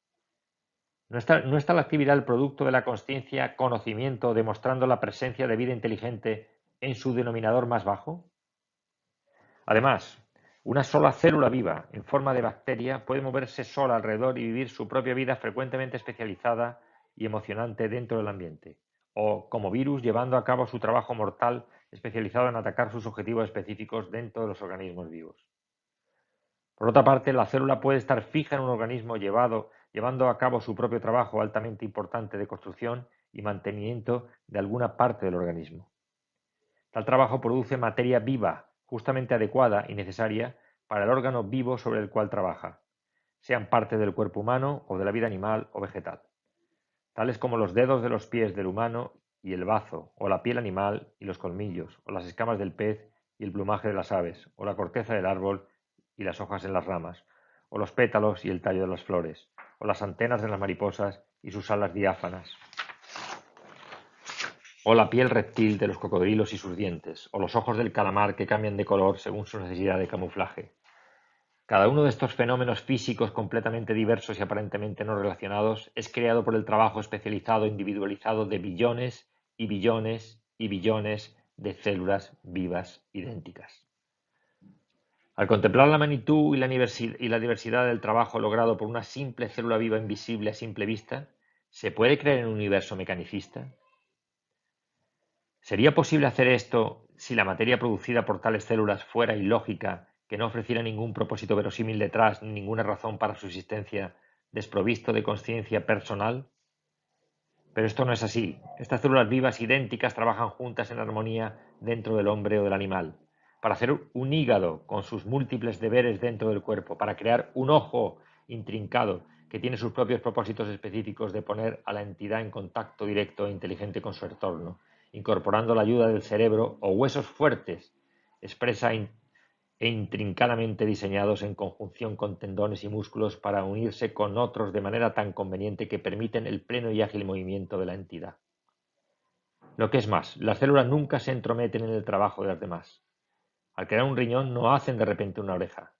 ¿No está la actividad el producto de la consciencia, conocimiento, demostrando la presencia de vida inteligente en su denominador más bajo? Además, una sola célula viva, en forma de bacteria, puede moverse sola alrededor y vivir su propia vida frecuentemente especializada y emocionante dentro del ambiente, o como virus llevando a cabo su trabajo mortal especializado en atacar sus objetivos específicos dentro de los organismos vivos. Por otra parte, la célula puede estar fija en un organismo llevando a cabo su propio trabajo altamente importante de construcción y mantenimiento de alguna parte del organismo. Tal trabajo produce materia viva, justamente adecuada y necesaria para el órgano vivo sobre el cual trabaja, sean parte del cuerpo humano o de la vida animal o vegetal, tales como los dedos de los pies del humano y el bazo, o la piel animal y los colmillos, o las escamas del pez y el plumaje de las aves, o la corteza del árbol y las hojas en las ramas, o los pétalos y el tallo de las flores, o las antenas de las mariposas y sus alas diáfanas, o la piel reptil de los cocodrilos y sus dientes, o los ojos del calamar que cambian de color según su necesidad de camuflaje. Cada uno de estos fenómenos físicos completamente diversos y aparentemente no relacionados es creado por el trabajo especializado individualizado de billones y billones y billones de células vivas idénticas. Al contemplar la magnitud y la diversidad del trabajo logrado por una simple célula viva invisible a simple vista, ¿se puede creer en un universo mecanicista? ¿Sería posible hacer esto si la materia producida por tales células fuera ilógica, que no ofreciera ningún propósito verosímil detrás ni ninguna razón para su existencia, desprovisto de conciencia personal? Pero esto no es así. Estas células vivas idénticas trabajan juntas en armonía dentro del hombre o del animal, para hacer un hígado con sus múltiples deberes dentro del cuerpo, para crear un ojo intrincado que tiene sus propios propósitos específicos de poner a la entidad en contacto directo e inteligente con su entorno, incorporando la ayuda del cerebro o huesos fuertes, expresa e intrincadamente diseñados en conjunción con tendones y músculos para unirse con otros de manera tan conveniente que permiten el pleno y ágil movimiento de la entidad. Lo que es más, las células nunca se entrometen en el trabajo de las demás. Al quedar un riñón no hacen de repente una oreja.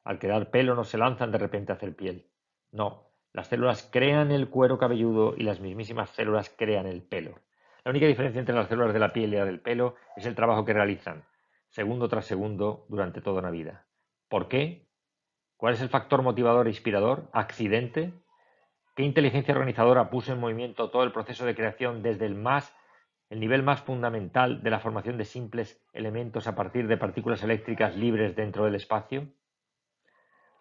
Al quedar pelo no se lanzan de repente a hacer piel. No, las células crean el cuero cabelludo y las mismísimas células crean el pelo. La única diferencia entre las células de la piel y la del pelo es el trabajo que realizan, segundo tras segundo, durante toda una vida. ¿Por qué? ¿Cuál es el factor motivador e inspirador? ¿Accidente? ¿Qué inteligencia organizadora puso en movimiento todo el proceso de creación desde el nivel más fundamental de la formación de simples elementos a partir de partículas eléctricas libres dentro del espacio?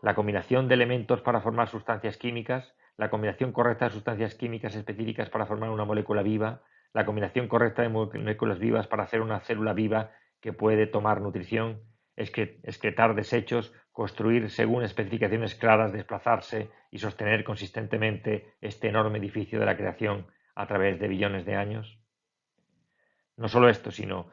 La combinación de elementos para formar sustancias químicas, la combinación correcta de sustancias químicas específicas para formar una molécula viva, la combinación correcta de moléculas vivas para hacer una célula viva que puede tomar nutrición, excretar desechos, construir según especificaciones claras, desplazarse y sostener consistentemente este enorme edificio de la creación a través de billones de años. No solo esto, sino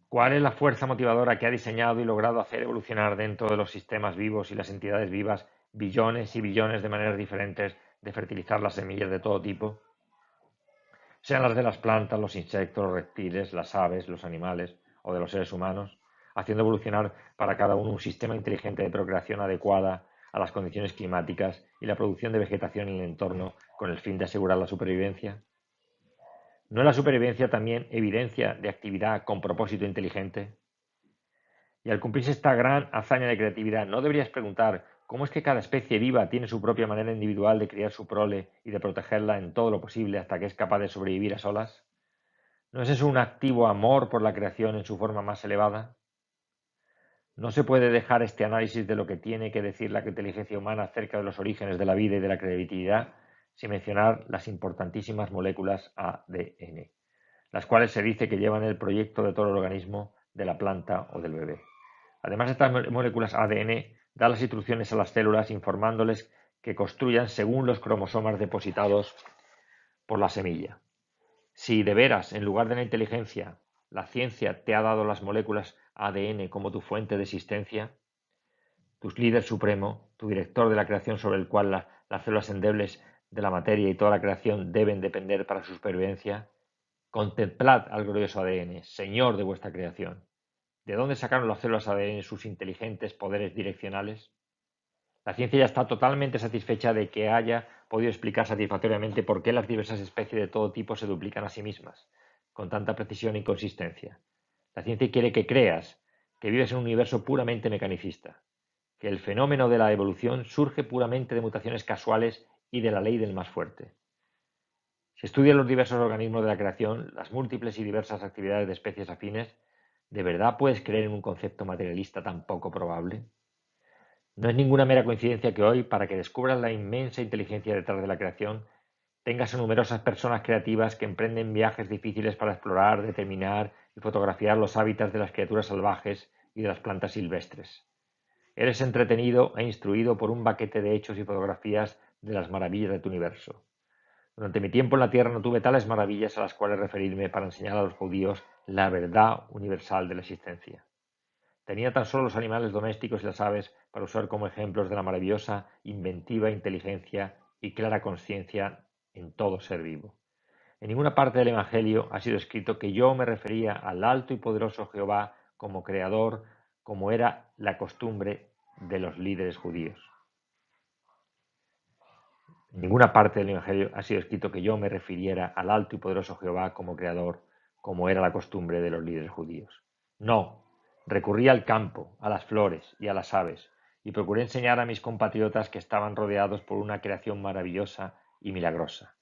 ¿cuál es la fuerza motivadora que ha diseñado y logrado hacer evolucionar dentro de los sistemas vivos y las entidades vivas billones y billones de maneras diferentes de fertilizar las semillas de todo tipo? Sean las de las plantas, los insectos, los reptiles, las aves, los animales o de los seres humanos, haciendo evolucionar para cada uno un sistema inteligente de procreación adecuada a las condiciones climáticas y la producción de vegetación en el entorno con el fin de asegurar la supervivencia. ¿No es la supervivencia también evidencia de actividad con propósito inteligente? Y al cumplirse esta gran hazaña de creatividad, ¿no deberías preguntar cómo es que cada especie viva tiene su propia manera individual de criar su prole y de protegerla en todo lo posible hasta que es capaz de sobrevivir a solas? ¿No es eso un activo amor por la creación en su forma más elevada? No se puede dejar este análisis de lo que tiene que decir la inteligencia humana acerca de los orígenes de la vida y de la creatividad sin mencionar las importantísimas moléculas ADN, las cuales se dice que llevan el proyecto de todo el organismo, de la planta o del bebé. Además, estas moléculas ADN dan las instrucciones a las células informándoles que construyan según los cromosomas depositados por la semilla. Si de veras, en lugar de la inteligencia, la ciencia te ha dado las moléculas ADN como tu fuente de existencia, tu líder supremo, tu director de la creación sobre el cual las células endebles de la materia y toda la creación deben depender para su supervivencia, contemplad al glorioso ADN, señor de vuestra creación. ¿De dónde sacaron las células ADN sus inteligentes poderes direccionales? La ciencia ya está totalmente satisfecha de que haya podido explicar satisfactoriamente por qué las diversas especies de todo tipo se duplican a sí mismas, con tanta precisión y consistencia. La ciencia quiere que creas que vives en un universo puramente mecanicista, que el fenómeno de la evolución surge puramente de mutaciones casuales y de la ley del más fuerte. Si estudias los diversos organismos de la creación, las múltiples y diversas actividades de especies afines, ¿de verdad puedes creer en un concepto materialista tan poco probable? No es ninguna mera coincidencia que hoy, para que descubras la inmensa inteligencia detrás de la creación, tengas a numerosas personas creativas que emprenden viajes difíciles para explorar, determinar y fotografiar los hábitats de las criaturas salvajes y de las plantas silvestres. Eres entretenido e instruido por un baquete de hechos y fotografías de las maravillas de tu universo. Durante mi tiempo en la Tierra no tuve tales maravillas a las cuales referirme para enseñar a los judíos la verdad universal de la existencia. Tenía tan solo los animales domésticos y las aves para usar como ejemplos de la maravillosa, inventiva inteligencia y clara conciencia en todo ser vivo. En ninguna parte del Evangelio ha sido escrito que yo me refería al alto y poderoso Jehová como creador, como era la costumbre de los líderes judíos. En ninguna parte del Evangelio ha sido escrito que yo me refiriera al alto y poderoso Jehová como creador, como era la costumbre de los líderes judíos. No, recurrí al campo, a las flores y a las aves, y procuré enseñar a mis compatriotas que estaban rodeados por una creación maravillosa y milagrosa.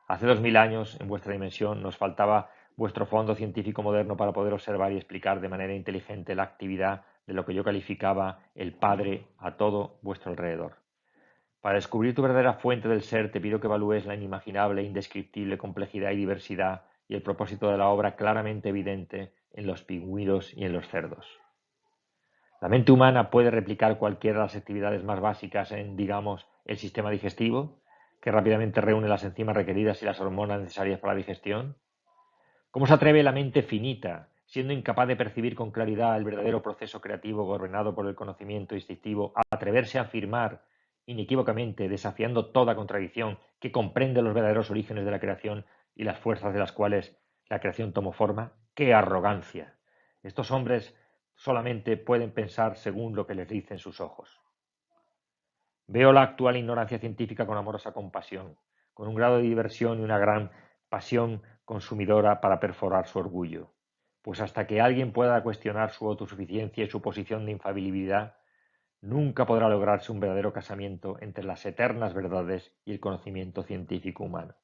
Hace 2000 años, en vuestra dimensión, nos faltaba vuestro fondo científico moderno para poder observar y explicar de manera inteligente la actividad de lo que yo calificaba el Padre a todo vuestro alrededor. Para descubrir tu verdadera fuente del ser, te pido que evalúes la inimaginable e indescriptible complejidad y diversidad y el propósito de la obra claramente evidente en los pingüinos y en los cerdos. La mente humana puede replicar cualquiera de las actividades más básicas en, digamos, el sistema digestivo, que rápidamente reúne las enzimas requeridas y las hormonas necesarias para la digestión. ¿Cómo se atreve la mente finita, siendo incapaz de percibir con claridad el verdadero proceso creativo gobernado por el conocimiento instintivo, a atreverse a afirmar inequívocamente, desafiando toda contradicción, que comprende los verdaderos orígenes de la creación y las fuerzas de las cuales la creación tomó forma? ¡Qué arrogancia! Estos hombres solamente pueden pensar según lo que les dicen sus ojos. Veo la actual ignorancia científica con amorosa compasión, con un grado de diversión y una gran pasión consumidora para perforar su orgullo. Pues hasta que alguien pueda cuestionar su autosuficiencia y su posición de infalibilidad, nunca podrá lograrse un verdadero casamiento entre las eternas verdades y el conocimiento científico humano.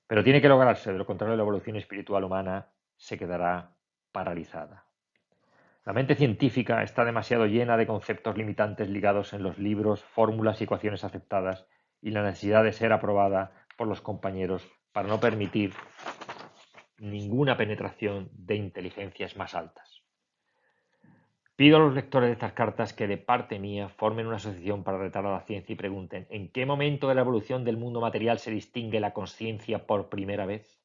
Pero tiene que lograrse, de lo contrario la evolución espiritual humana se quedará paralizada. La mente científica está demasiado llena de conceptos limitantes ligados en los libros, fórmulas y ecuaciones aceptadas y la necesidad de ser aprobada por los compañeros para no permitir ninguna penetración de inteligencias más altas. Pido a los lectores de estas cartas que de parte mía formen una asociación para retar a la ciencia y pregunten ¿en qué momento de la evolución del mundo material se distingue la consciencia por primera vez?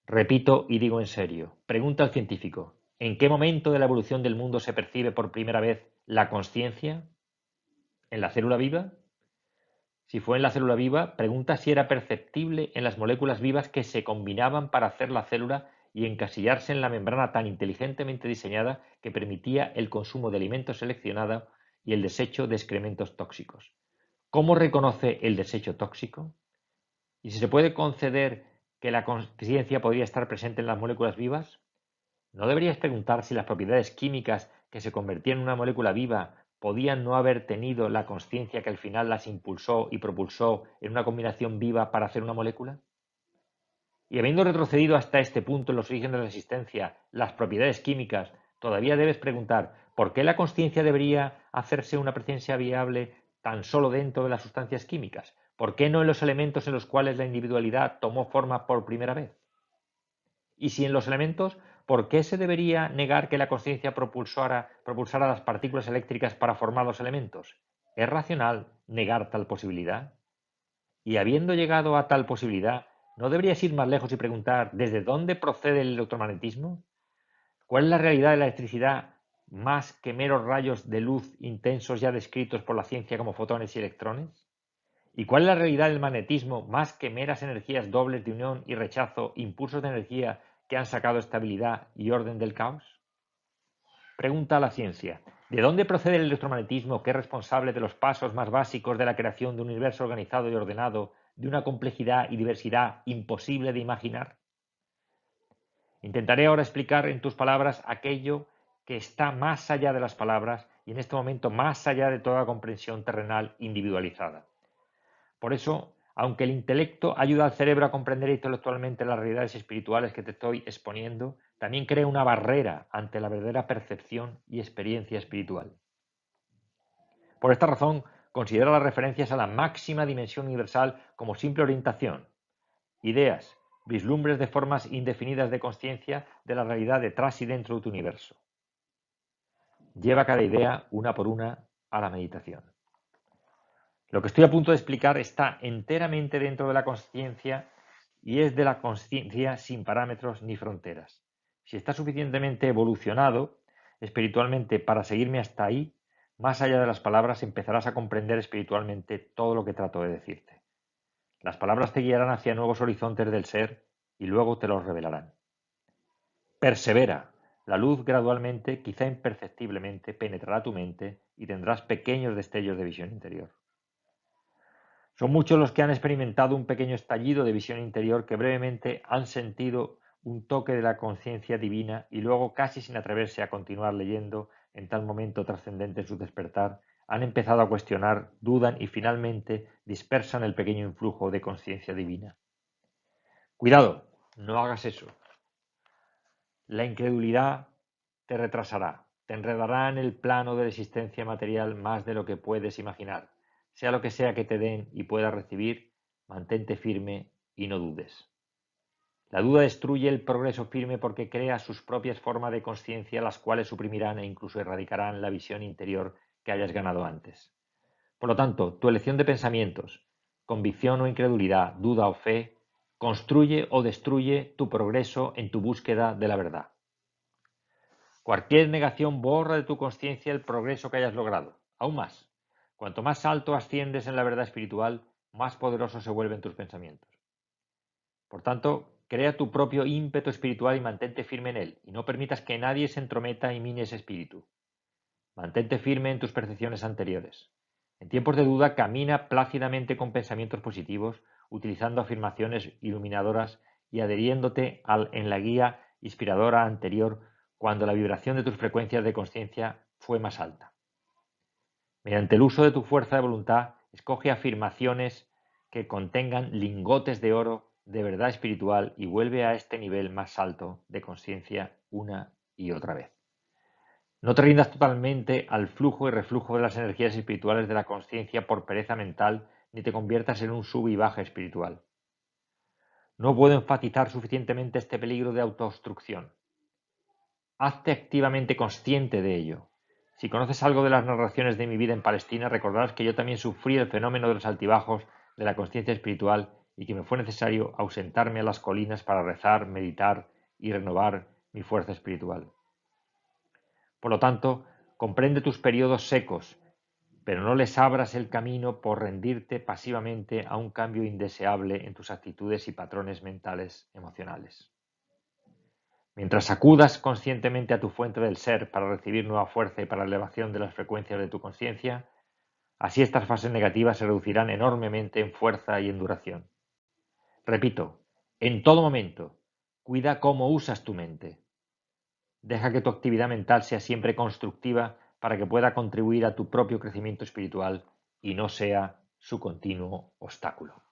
Repito y digo en serio, pregunta al científico, ¿en qué momento de la evolución del mundo se percibe por primera vez la consciencia? ¿En la célula viva? Si fue en la célula viva, pregunta si era perceptible en las moléculas vivas que se combinaban para hacer la célula y encasillarse en la membrana tan inteligentemente diseñada que permitía el consumo de alimentos seleccionado y el desecho de excrementos tóxicos. ¿Cómo reconoce el desecho tóxico? ¿Y si se puede conceder que la consciencia podría estar presente en las moléculas vivas? ¿No deberías preguntar si las propiedades químicas que se convertían en una molécula viva podían no haber tenido la consciencia que al final las impulsó y propulsó en una combinación viva para hacer una molécula? Y habiendo retrocedido hasta este punto en los orígenes de la existencia, las propiedades químicas, todavía debes preguntar ¿por qué la consciencia debería hacerse una presencia viable tan solo dentro de las sustancias químicas? ¿Por qué no en los elementos en los cuales la individualidad tomó forma por primera vez? Y si en los elementos, ¿por qué se debería negar que la consciencia propulsara las partículas eléctricas para formar los elementos? ¿Es racional negar tal posibilidad? Y habiendo llegado a tal posibilidad, ¿no deberías ir más lejos y preguntar desde dónde procede el electromagnetismo? ¿Cuál es la realidad de la electricidad más que meros rayos de luz intensos ya descritos por la ciencia como fotones y electrones? ¿Y cuál es la realidad del magnetismo más que meras energías dobles de unión y rechazo, impulsos de energía que han sacado estabilidad y orden del caos? Pregunta a la ciencia: ¿de dónde procede el electromagnetismo que es responsable de los pasos más básicos de la creación de un universo organizado y ordenado, de una complejidad y diversidad imposible de imaginar? Intentaré ahora explicar en tus palabras aquello que está más allá de las palabras y en este momento más allá de toda comprensión terrenal individualizada. Por eso, aunque el intelecto ayuda al cerebro a comprender intelectualmente las realidades espirituales que te estoy exponiendo, también crea una barrera ante la verdadera percepción y experiencia espiritual. Por esta razón, considera las referencias a la máxima dimensión universal como simple orientación, ideas, vislumbres de formas indefinidas de conciencia de la realidad detrás y dentro de tu universo. Lleva cada idea, una por una, a la meditación. Lo que estoy a punto de explicar está enteramente dentro de la conciencia y es de la conciencia sin parámetros ni fronteras. Si estás suficientemente evolucionado espiritualmente para seguirme hasta ahí, más allá de las palabras empezarás a comprender espiritualmente todo lo que trato de decirte. Las palabras te guiarán hacia nuevos horizontes del ser y luego te los revelarán. Persevera. La luz gradualmente, quizá imperceptiblemente, penetrará tu mente y tendrás pequeños destellos de visión interior. Son muchos los que han experimentado un pequeño estallido de visión interior que brevemente han sentido un toque de la conciencia divina y luego, casi sin atreverse a continuar leyendo en tal momento trascendente en su despertar, han empezado a cuestionar, dudan y finalmente dispersan el pequeño influjo de conciencia divina. Cuidado, no hagas eso. La incredulidad te retrasará, te enredará en el plano de la existencia material más de lo que puedes imaginar. Sea lo que sea que te den y puedas recibir, mantente firme y no dudes. La duda destruye el progreso firme porque crea sus propias formas de conciencia, las cuales suprimirán e incluso erradicarán la visión interior que hayas ganado antes. Por lo tanto, tu elección de pensamientos, convicción o incredulidad, duda o fe, construye o destruye tu progreso en tu búsqueda de la verdad. Cualquier negación borra de tu conciencia el progreso que hayas logrado. Aún más, cuanto más alto asciendes en la verdad espiritual, más poderosos se vuelven tus pensamientos. Por tanto, crea tu propio ímpetu espiritual y mantente firme en él, y no permitas que nadie se entrometa y mine ese espíritu. Mantente firme en tus percepciones anteriores. En tiempos de duda, camina plácidamente con pensamientos positivos, utilizando afirmaciones iluminadoras y adheriéndote en la guía inspiradora anterior cuando la vibración de tus frecuencias de conciencia fue más alta. Mediante el uso de tu fuerza de voluntad, escoge afirmaciones que contengan lingotes de oro de verdad espiritual y vuelve a este nivel más alto de conciencia una y otra vez. No te rindas totalmente al flujo y reflujo de las energías espirituales de la conciencia por pereza mental, ni te conviertas en un sub y baja espiritual. No puedo enfatizar suficientemente este peligro de autoobstrucción. Hazte activamente consciente de ello. Si conoces algo de las narraciones de mi vida en Palestina, recordarás que yo también sufrí el fenómeno de los altibajos de la conciencia espiritual y que me fue necesario ausentarme a las colinas para rezar, meditar y renovar mi fuerza espiritual. Por lo tanto, comprende tus periodos secos, pero no les abras el camino por rendirte pasivamente a un cambio indeseable en tus actitudes y patrones mentales emocionales. Mientras acudas conscientemente a tu fuente del ser para recibir nueva fuerza y para la elevación de las frecuencias de tu conciencia, así estas fases negativas se reducirán enormemente en fuerza y en duración. Repito, en todo momento, cuida cómo usas tu mente. Deja que tu actividad mental sea siempre constructiva para que pueda contribuir a tu propio crecimiento espiritual y no sea su continuo obstáculo.